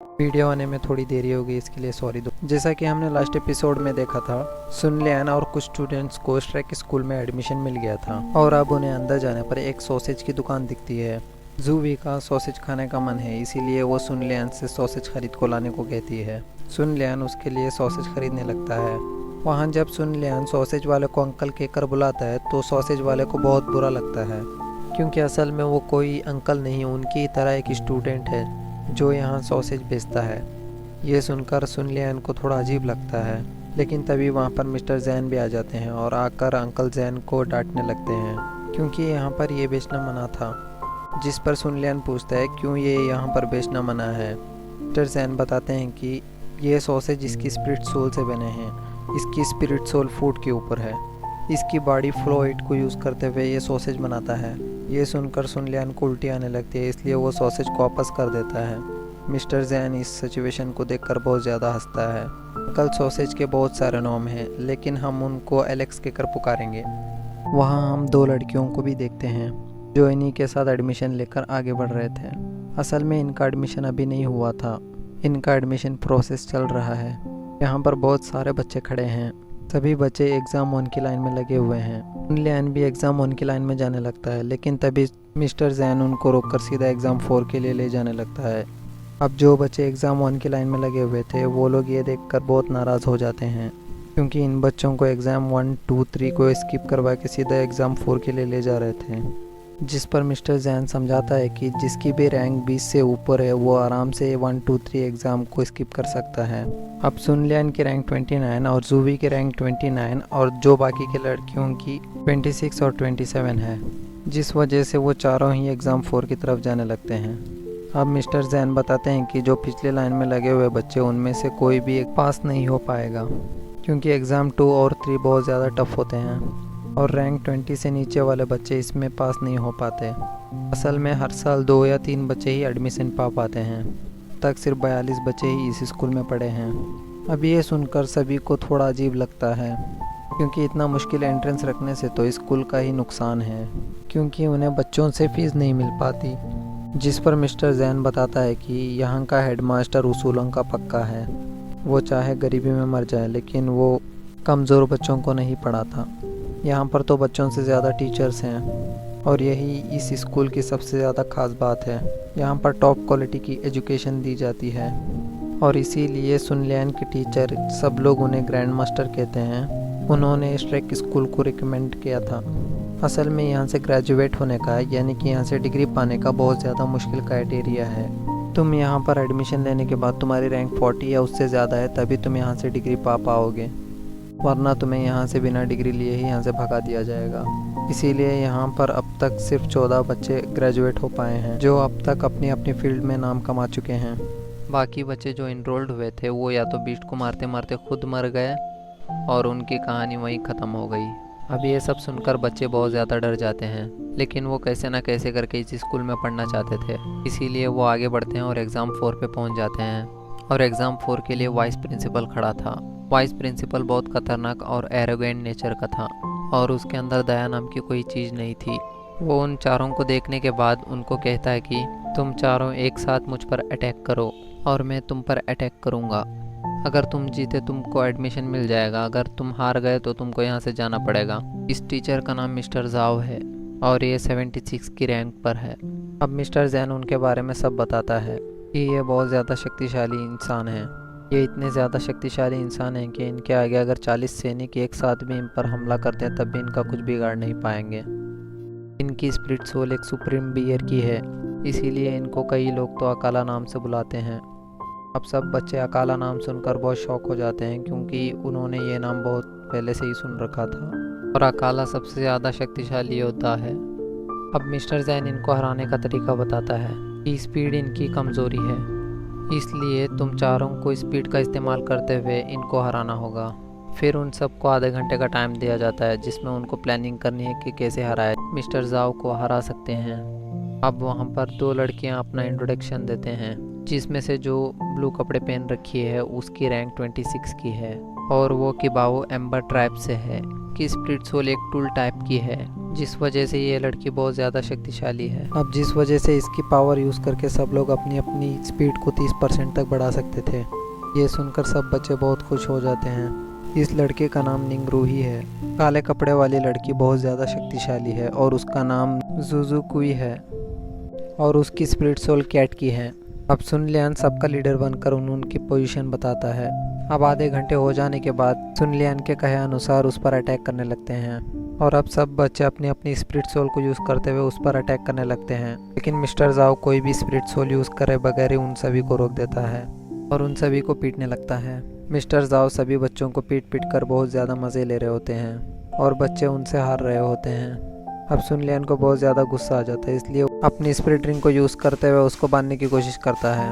Video आने में थोड़ी देरी हो गई, इसके लिए सॉरी दो। जैसा कि हमने लास्ट एपिसोड में देखा था, सुन लियान और कुछ स्टूडेंट्स को श्रेक स्कूल में एडमिशन मिल गया था और अब उन्हें अंदर जाने पर एक सॉसेज की दुकान दिखती है। जूवी का सॉसेज खाने का मन है, इसीलिए वो सुन लियान से सॉसेज खरीद को लाने को कहती है। सुन लियान उसके लिए सॉसेज खरीदने लगता है। वहाँ जब सुन लियान सॉसेज वाले को अंकल कहकर बुलाता है तो सॉसेज वाले को बहुत बुरा लगता है, क्योंकि असल में वो कोई अंकल नहीं, उनकी तरह एक स्टूडेंट है जो यहाँ सॉसेज बेचता है। ये सुनकर सुन लियान को थोड़ा अजीब लगता है, लेकिन तभी वहाँ पर मिस्टर जैन भी आ जाते हैं और आकर अंकल जैन को डांटने लगते हैं, क्योंकि यहाँ पर ये बेचना मना था। जिस पर सुन लियान पूछता है क्यों ये यहाँ पर बेचना मना है। मिस्टर जैन बताते हैं कि ये सॉसेज इसकी स्पिरिट सोल से बने हैं, इसकी स्पिरिट सोल फूड के ऊपर है, इसकी बॉडी फ्लूइड को यूज़ करते हुए ये सॉसेज बनाता है। ये सुनकर सुन लियान को उल्टी आने लगती है, इसलिए वो सॉसेज को वापस कर देता है। मिस्टर जैन इस सिचुएशन को देखकर बहुत ज़्यादा हंसता है। अंकल सॉसेज के बहुत सारे नाम हैं, लेकिन हम उनको एलेक्स कहकर पुकारेंगे। वहाँ हम दो लड़कियों को भी देखते हैं जो इन्हीं के साथ एडमिशन लेकर आगे बढ़ रहे थे। असल में इनका एडमिशन अभी नहीं हुआ था, इनका एडमिशन प्रोसेस चल रहा है। यहाँ पर बहुत सारे बच्चे खड़े हैं, सभी बच्चे एग्ज़ाम 1 की लाइन में लगे हुए हैं। सुन लियान भी एग्ज़ाम 1 की लाइन में जाने लगता है, लेकिन तभी मिस्टर जैन उनको रोककर सीधा एग्ज़ाम 4 के लिए ले जाने लगता है। अब जो बच्चे एग्ज़ाम 1 की लाइन में लगे हुए थे वो लोग ये देखकर बहुत नाराज़ हो जाते हैं, क्योंकि इन बच्चों को एग्ज़ाम 1, 2, 3 को स्किप करवा के सीधा एग्ज़ाम 4 के लिए ले जा रहे थे। जिस पर मिस्टर जैन समझाता है कि जिसकी भी रैंक 20 से ऊपर है वो आराम से 1, 2, 3 एग्ज़ाम को स्किप कर सकता है। अब सुन लियान की रैंक 29 और जूवी की रैंक 29 और जो बाकी के लड़कियों की 26 और 27 है, जिस वजह से वो चारों ही एग्ज़ाम 4 की तरफ जाने लगते हैं। अब मिस्टर जैन बताते हैं कि जो पिछले लाइन में लगे हुए बच्चे, उनमें से कोई भी एक पास नहीं हो पाएगा, क्योंकि एग्ज़ाम 2 और 3 बहुत ज़्यादा टफ होते हैं और रैंक 20 से नीचे वाले बच्चे इसमें पास नहीं हो पाते। असल में हर साल 2 या 3 बच्चे ही एडमिशन पा पाते हैं, तक सिर्फ 42 बच्चे ही इस स्कूल में पढ़े हैं। अब ये सुनकर सभी को थोड़ा अजीब लगता है, क्योंकि इतना मुश्किल एंट्रेंस रखने से तो स्कूल का ही नुकसान है, क्योंकि उन्हें बच्चों से फ़ीस नहीं मिल पाती। जिस पर मिस्टर जैन बताता है कि यहाँ का हेडमास्टर उसूलों का पक्का है, वो चाहे गरीबी में मर जाए लेकिन वो कमज़ोर बच्चों को नहीं पढ़ाता। यहाँ पर तो बच्चों से ज़्यादा टीचर्स हैं और यही इस स्कूल की सबसे ज़्यादा ख़ास बात है। यहाँ पर टॉप क्वालिटी की एजुकेशन दी जाती है और इसीलिए सुन लियान के टीचर सब लोग उन्हें ग्रैंड मास्टर कहते हैं। उन्होंने श्रेक स्कूल को रिकमेंड किया था। असल में यहाँ से ग्रेजुएट होने का, यानी कि यहाँ से डिग्री पाने का बहुत ज़्यादा मुश्किल क्राइटेरिया है। तुम यहाँ पर एडमिशन लेने के बाद तुम्हारी रैंक 40 या उससे ज़्यादा है, तभी तुम यहाँ से डिग्री पा पाओगे, वरना तुम्हें यहाँ से बिना डिग्री लिए ही यहाँ से भगा दिया जाएगा। इसीलिए यहाँ पर अब तक सिर्फ 14 बच्चे ग्रेजुएट हो पाए हैं, जो अब तक अपनी अपनी फील्ड में नाम कमा चुके हैं। बाकी बच्चे जो इनरोल्ड हुए थे वो या तो बीस्ट को मारते मारते खुद मर गए और उनकी कहानी वहीं ख़त्म हो गई। अब ये सब सुनकर बच्चे बहुत ज़्यादा डर जाते हैं, लेकिन वो कैसे ना कैसे करके इस स्कूल में पढ़ना चाहते थे, इसीलिए वो आगे बढ़ते हैं और एग्ज़ाम 4 पे पहुंच जाते हैं। और एग्ज़ाम 4 के लिए वाइस प्रिंसिपल खड़ा था। वाइस प्रिंसिपल बहुत खतरनाक और एरोगेंट नेचर का था और उसके अंदर दया नाम की कोई चीज़ नहीं थी। वो उन चारों को देखने के बाद उनको कहता है कि तुम चारों एक साथ मुझ पर अटैक करो और मैं तुम पर अटैक करूँगा। अगर तुम जीते तुमको एडमिशन मिल जाएगा, अगर तुम हार गए तो तुमको यहाँ से जाना पड़ेगा। इस टीचर का नाम मिस्टर जाओ है और ये 76 की रैंक पर है। अब मिस्टर जैन उनके बारे में सब बताता है कि ये बहुत ज़्यादा शक्तिशाली इंसान है। ये इतने ज़्यादा शक्तिशाली इंसान हैं कि इनके आगे अगर 40 सैनिक एक साथ भी इन पर हमला करते हैं तब भी इनका कुछ बिगाड़ नहीं पाएंगे। इनकी स्पिरिट सोल एक सुप्रीम बियर की है, इसीलिए इनको कई लोग तो अकाला नाम से बुलाते हैं। अब सब बच्चे अकाला नाम सुनकर बहुत शौक हो जाते हैं, क्योंकि उन्होंने ये नाम बहुत पहले से ही सुन रखा था और अकाला सबसे ज़्यादा शक्तिशाली योद्धा है। अब मिस्टर जैन इनको हराने का तरीका बताता है कि स्पीड इनकी कमज़ोरी है, इसलिए तुम चारों को स्पीड का इस्तेमाल करते हुए इनको हराना होगा। फिर उन सबको आधे घंटे का टाइम दिया जाता है, जिसमें उनको प्लानिंग करनी है कि कैसे हराए मिस्टर जाओ को हरा सकते हैं। अब वहाँ पर 2 लड़कियाँ अपना इंट्रोडक्शन देते हैं, जिसमें से जो ब्लू कपड़े पहन रखी है उसकी रैंक 26 की है और वो किबाओ एम्बर ट्राइब से है कि स्पिरिट सोल एक टूल टाइप की है जिस वजह से ये लड़की बहुत ज़्यादा शक्तिशाली है। अब जिस वजह से इसकी पावर यूज़ करके सब लोग अपनी अपनी स्पीड को 30% तक बढ़ा सकते थे। ये सुनकर सब बच्चे बहुत खुश हो जाते हैं। इस लड़के का नाम निंगरूही है। काले कपड़े वाली लड़की बहुत ज़्यादा शक्तिशाली है और उसका नाम जुजुकुई है और उसकी स्पिरिट सोल कैट की है। अब सुन लियान सबका लीडर बनकर उनकी पोजीशन बताता है। अब आधे घंटे हो जाने के बाद सुन लियान के कहे अनुसार उस पर अटैक करने लगते हैं और अब सब बच्चे अपनी अपनी स्पिरिट सोल को यूज़ करते हुए उस पर अटैक करने लगते हैं। लेकिन मिस्टर जाओ कोई भी स्पिरिट सोल यूज़ करे बगैर ही उन सभी को रोक देता है और उन सभी को पीटने लगता है। मिस्टर जाओ सभी बच्चों को पीट पीट कर बहुत ज़्यादा मज़े ले रहे होते हैं और बच्चे उनसे हार रहे होते हैं। अब सुन लियान को बहुत ज़्यादा गुस्सा आ जाता है, इसलिए अपनी स्पिरिट रिंग को यूज़ करते हुए उसको बांधने की कोशिश करता है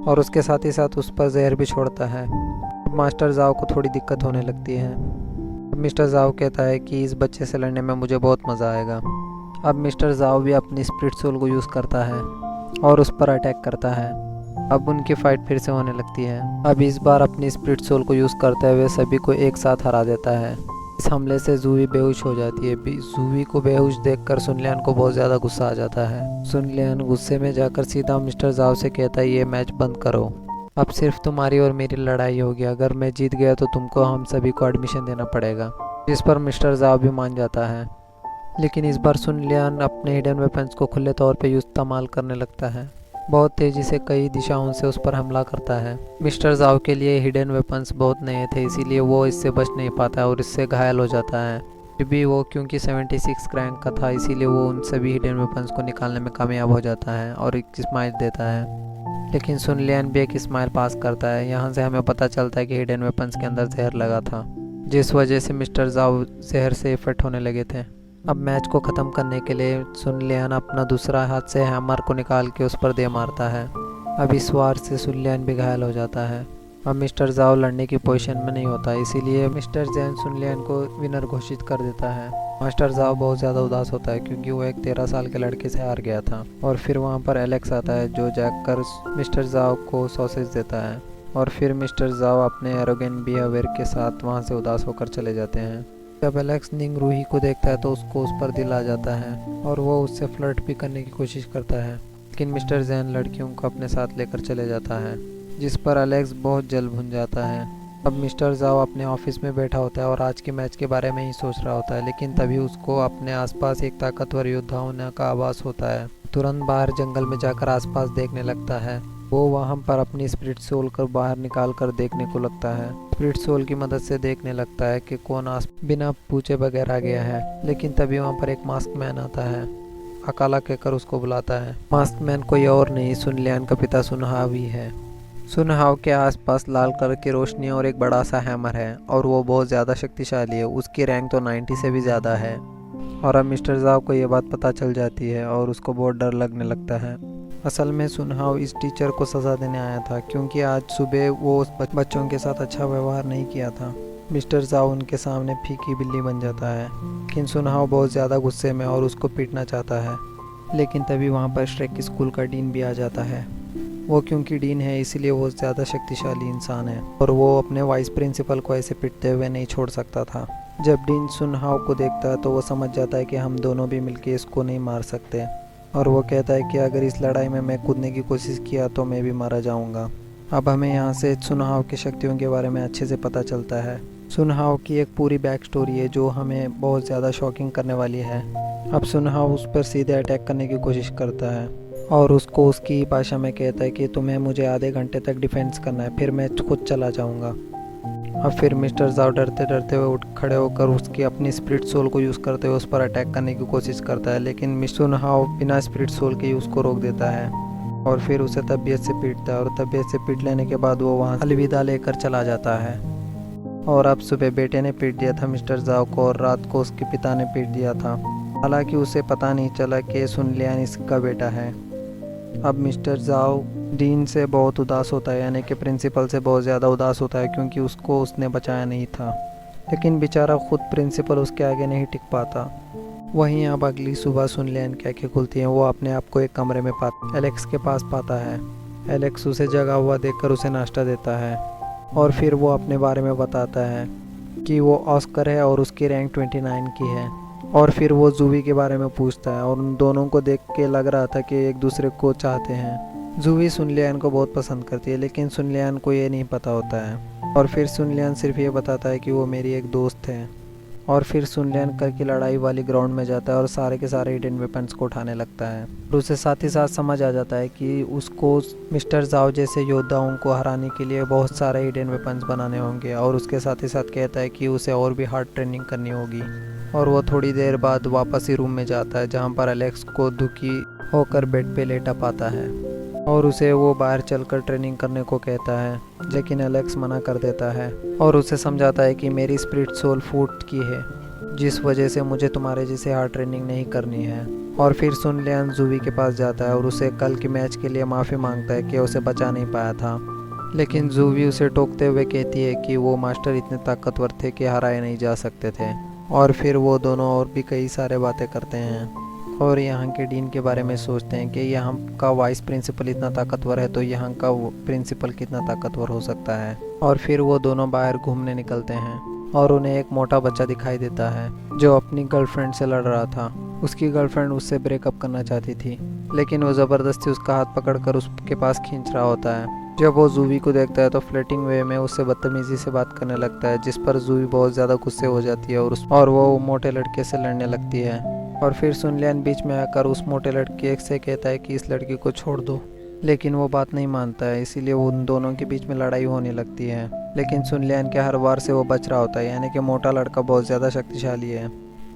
और उसके साथ ही साथ उस पर जहर भी छोड़ता है। अब मास्टर जाओ को थोड़ी दिक्कत होने लगती है। अब मिस्टर जाओ कहता है कि इस बच्चे से लड़ने में मुझे बहुत मज़ा आएगा। अब मिस्टर जाओ भी अपनी स्पिरिट सोल को यूज़ करता है और उस पर अटैक करता है। अब उनकी फाइट फिर से होने लगती है। अब इस बार अपनी स्पिरिट सोल को यूज़ करते हुए सभी को एक साथ हरा देता है। इस हमले से जूही बेहोश हो जाती है। जूही को बेहोश देखकर सुन लियान को बहुत ज़्यादा गुस्सा आ जाता है। सुन लियान गुस्से में जाकर सीधा मिस्टर जाओ से कहता है ये मैच बंद करो, अब सिर्फ तुम्हारी और मेरी लड़ाई होगी। अगर मैं जीत गया तो तुमको हम सभी को एडमिशन देना पड़ेगा। जिस पर मिस्टर जाओ भी मान जाता है। लेकिन इस बार सुन लियान अपने हिडन वेपन्स को खुले तौर पर इस्तेमाल करने लगता है। बहुत तेज़ी से कई दिशाओं से उस पर हमला करता है। मिस्टर जाओ के लिए हिडन वेपन्स बहुत नए थे, इसीलिए वो इससे बच नहीं पाता और इससे घायल हो जाता है। फिर भी वो क्योंकि 76 रैंक का था, इसीलिए वो उन सभी हिडन वेपन्स को निकालने में कामयाब हो जाता है और एक स्माइल देता है। लेकिन सुन लियान भी एक स्माइल पास करता है। यहाँ से हमें पता चलता है कि हिडन वेपन्स के अंदर जहर लगा था, जिस वजह से मिस्टर जाओ जहर से इफेक्ट होने लगे थे। अब मैच को ख़त्म करने के लिए सुन लियान अपना दूसरा हाथ से हैमर को निकाल के उस पर दे मारता है। अब इस वार से सुन लियान भी घायल हो जाता है। अब मिस्टर जाओ लड़ने की पोजीशन में नहीं होता, इसीलिए मिस्टर जैन सुन लियान को विनर घोषित कर देता है। मास्टर जाओ बहुत ज़्यादा उदास होता है क्योंकि वो एक 13 साल के लड़के से हार गया था। और फिर वहाँ पर एलेक्स आता है जो जाकर मिस्टर जाओ को सॉसेज देता है और फिर मिस्टर जाओ अपने एरोगेंट बिहेवियर के साथ वहाँ से उदास होकर चले जाते हैं। जब एलेक्स निंगरूही को देखता है तो उसको उस पर दिल आ जाता है और वो उससे फ्लर्ट भी करने की कोशिश करता है। लेकिन मिस्टर जैन लड़कियों को अपने साथ लेकर चले जाता है, जिस पर एलेक्स बहुत जल भुन जाता है। अब मिस्टर जाओ अपने ऑफिस में बैठा होता है और आज के मैच के बारे में ही सोच रहा होता है, लेकिन तभी उसको अपने आसपास एक ताकतवर योद्धा होने का आभास होता है। तुरंत बाहर जंगल में जाकर आसपास देखने लगता है। वो वहाँ पर अपनी स्पिरिट सोल को बाहर निकाल कर देखने को लगता है। स्पिरिट सोल की मदद से देखने लगता है कि कौन बिना पूछे बगैर आ गया है। लेकिन तभी वहाँ पर एक मास्क मैन आता है। अकाला कहकर उसको बुलाता है। मास्क मैन कोई और नहीं सुन लियान का पिता सुनहाव ही है। सुनहाव के आसपास लाल कलर की रोशनी और एक बड़ा सा हैमर है और वो बहुत ज़्यादा शक्तिशाली है। उसकी रैंक तो 90 से भी ज़्यादा है। और अब मिस्टर जाओ को ये बात पता चल जाती है और उसको बहुत डर लगने लगता है। असल में सुनहाव इस टीचर को सज़ा देने आया था क्योंकि आज सुबह वो उस बच्चों के साथ अच्छा व्यवहार नहीं किया था। मिस्टर जाओ उनके सामने फीकी बिल्ली बन जाता है। लेकिन सुनहाव बहुत ज़्यादा गुस्से में और उसको पीटना चाहता है। लेकिन तभी वहाँ पर श्रेक स्कूल का डीन भी आ जाता है। वो क्योंकि डीन है इसीलिए वो ज़्यादा शक्तिशाली इंसान है और वो अपने वाइस प्रिंसिपल को ऐसे पीटते हुए नहीं छोड़ सकता था। जब डीन सुनहाव को देखता है तो वो समझ जाता है कि हम दोनों भी मिलकर इसको नहीं मार सकते और वो कहता है कि अगर इस लड़ाई में मैं कूदने की कोशिश किया तो मैं भी मारा जाऊंगा। अब हमें यहाँ से सुनहाव की शक्तियों के बारे में अच्छे से पता चलता है। सुनहाव की एक पूरी बैक स्टोरी है जो हमें बहुत ज़्यादा शॉकिंग करने वाली है। अब सुनहाव उस पर सीधे अटैक करने की कोशिश करता है और उसको उसकी भाषा में कहता है कि तुम्हें मुझे आधे घंटे तक डिफेंस करना है, फिर मैं खुद चला जाऊँगा। अब फिर मिस्टर जाओ डरते डरते हुए उठ खड़े होकर उसकी अपनी स्पिरिट सोल को यूज़ करते हुए उस पर अटैक करने की कोशिश करता है, लेकिन मिस्टर सुनहाव बिना स्पिरिट सोल के ही उसको रोक देता है और फिर उसे तबीयत से पीटता है और तबीयत से पीट लेने के बाद वो वहाँ अलविदा लेकर चला जाता है। और अब सुबह बेटे ने पीट दिया था मिस्टर जाओ को और रात को उसके पिता ने पीट दिया था। हालांकि उसे पता नहीं चला कि सुन लियान इसका बेटा है। अब मिस्टर जाओ डीन से बहुत उदास होता है, यानी कि प्रिंसिपल से बहुत ज़्यादा उदास होता है क्योंकि उसको उसने बचाया नहीं था। लेकिन बेचारा खुद प्रिंसिपल उसके आगे नहीं टिक पाता। वहीं अब अगली सुबह सुन लियान की आंखें खुलती हैं। वो अपने आप को एक कमरे में एलेक्स के पास पाता है। एलेक्स उसे जगा हुआ देखकर उसे नाश्ता देता है और फिर वो अपने बारे में बताता है कि वो ऑस्कर है और उसकी रैंक 29 की है। और फिर वो जूवी के बारे में पूछता है और उन दोनों को देख के लग रहा था कि एक दूसरे को चाहते हैं। जूवी सुनलियान को बहुत पसंद करती है, लेकिन सुनलियान को ये नहीं पता होता है। और फिर सुनलियान सिर्फ ये बताता है कि वो मेरी एक दोस्त है। और फिर सुनलियान कल की लड़ाई वाली ग्राउंड में जाता है और सारे के सारे हिडन वेपन्स को उठाने लगता है। और उसे साथ ही साथ समझ आ जाता है कि उसको मिस्टर जाओ जैसे योद्धाओं को हराने के लिए बहुत सारे हिडन वेपन्स बनाने होंगे। और उसके साथ ही साथ कहता है कि उसे और भी हार्ड ट्रेनिंग करनी होगी। और वो थोड़ी देर बाद वापस ही रूम में जाता है, जहाँ पर एलेक्स को दुखी होकर बेड पे लेटा पाता है और उसे वो बाहर चलकर ट्रेनिंग करने को कहता है, लेकिन एलेक्स मना कर देता है और उसे समझाता है कि मेरी स्पिरिट सोल फूट की है, जिस वजह से मुझे तुम्हारे जैसे हार्ड ट्रेनिंग नहीं करनी है। और फिर सुनलियान जूवी के पास जाता है और उसे कल के मैच के लिए माफ़ी मांगता है कि उसे बचा नहीं पाया था। लेकिन जूवी उसे टोकते हुए कहती है कि वो मास्टर इतने ताकतवर थे कि हराए नहीं जा सकते थे। और फिर वो दोनों और भी कई सारे बातें करते हैं और यहाँ के डीन के बारे में सोचते हैं कि यहाँ का वाइस प्रिंसिपल इतना ताकतवर है तो यहाँ का प्रिंसिपल कितना ताकतवर हो सकता है। और फिर वो दोनों बाहर घूमने निकलते हैं और उन्हें एक मोटा बच्चा दिखाई देता है जो अपनी गर्लफ्रेंड से लड़ रहा था। उसकी गर्लफ्रेंड उससे ब्रेकअप करना चाहती थी, लेकिन वो ज़बरदस्ती उसका हाथ पकड़कर उसके पास खींच रहा होता है। जब वो जूवी को देखता है तो फ्लर्टिंग वे में उससे बदतमीजी से बात करने लगता है, जिस पर जूवी बहुत ज़्यादा गुस्से हो जाती है और वो मोटे लड़के से लड़ने लगती है। और फिर सुनलियान बीच में आकर उस मोटे लड़के से कहता है कि इस लड़की को छोड़ दो, लेकिन वो बात नहीं मानता है, इसीलिए उन दोनों के बीच में लड़ाई होने लगती है। लेकिन सुनलियान के हर वार से वो बच रहा होता है, यानी कि मोटा लड़का बहुत ज़्यादा शक्तिशाली है।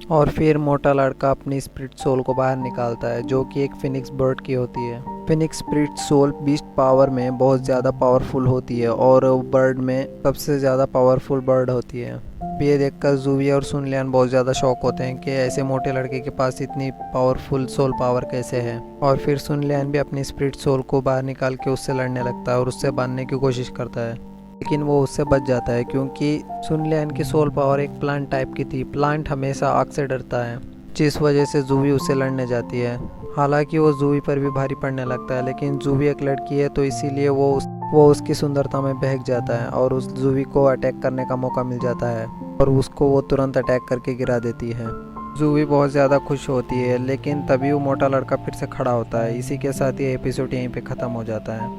और फिर मोटा लड़का अपनी स्पिरिट सोल को बाहर निकालता है, जो कि एक फिनिक्स बर्ड की होती है। Phoenix spirit soul beast power में बहुत ज़्यादा पावरफुल होती है और बर्ड में सबसे ज़्यादा पावरफुल बर्ड होती है। ये देखकर जूवी और सुनलियान बहुत ज़्यादा शॉक होते हैं कि ऐसे मोटे लड़के के पास इतनी पावरफुल सोल पावर कैसे है। और फिर सुनलियान भी अपनी स्पिरिट सोल को बाहर निकाल के उससे लड़ने लगता है और उससे बांधने की कोशिश करता है, लेकिन वो उससे बच जाता है क्योंकि सुनलियान की सोल पावर एक प्लांट टाइप की थी। प्लांट हमेशा आग से डरता है, जिस वजह से जूवी उससे लड़ने जाती है। हालांकि वो जूवी पर भी भारी पड़ने लगता है, लेकिन जूवी एक लड़की है तो इसीलिए वो उसकी सुंदरता में बहक जाता है और उस जूवी को अटैक करने का मौका मिल जाता है और उसको वो तुरंत अटैक करके गिरा देती है। जूवी बहुत ज़्यादा खुश होती है, लेकिन तभी वो मोटा लड़का फिर से खड़ा होता है। इसी के साथ ये एपिसोड यहीं पे ख़त्म हो जाता है।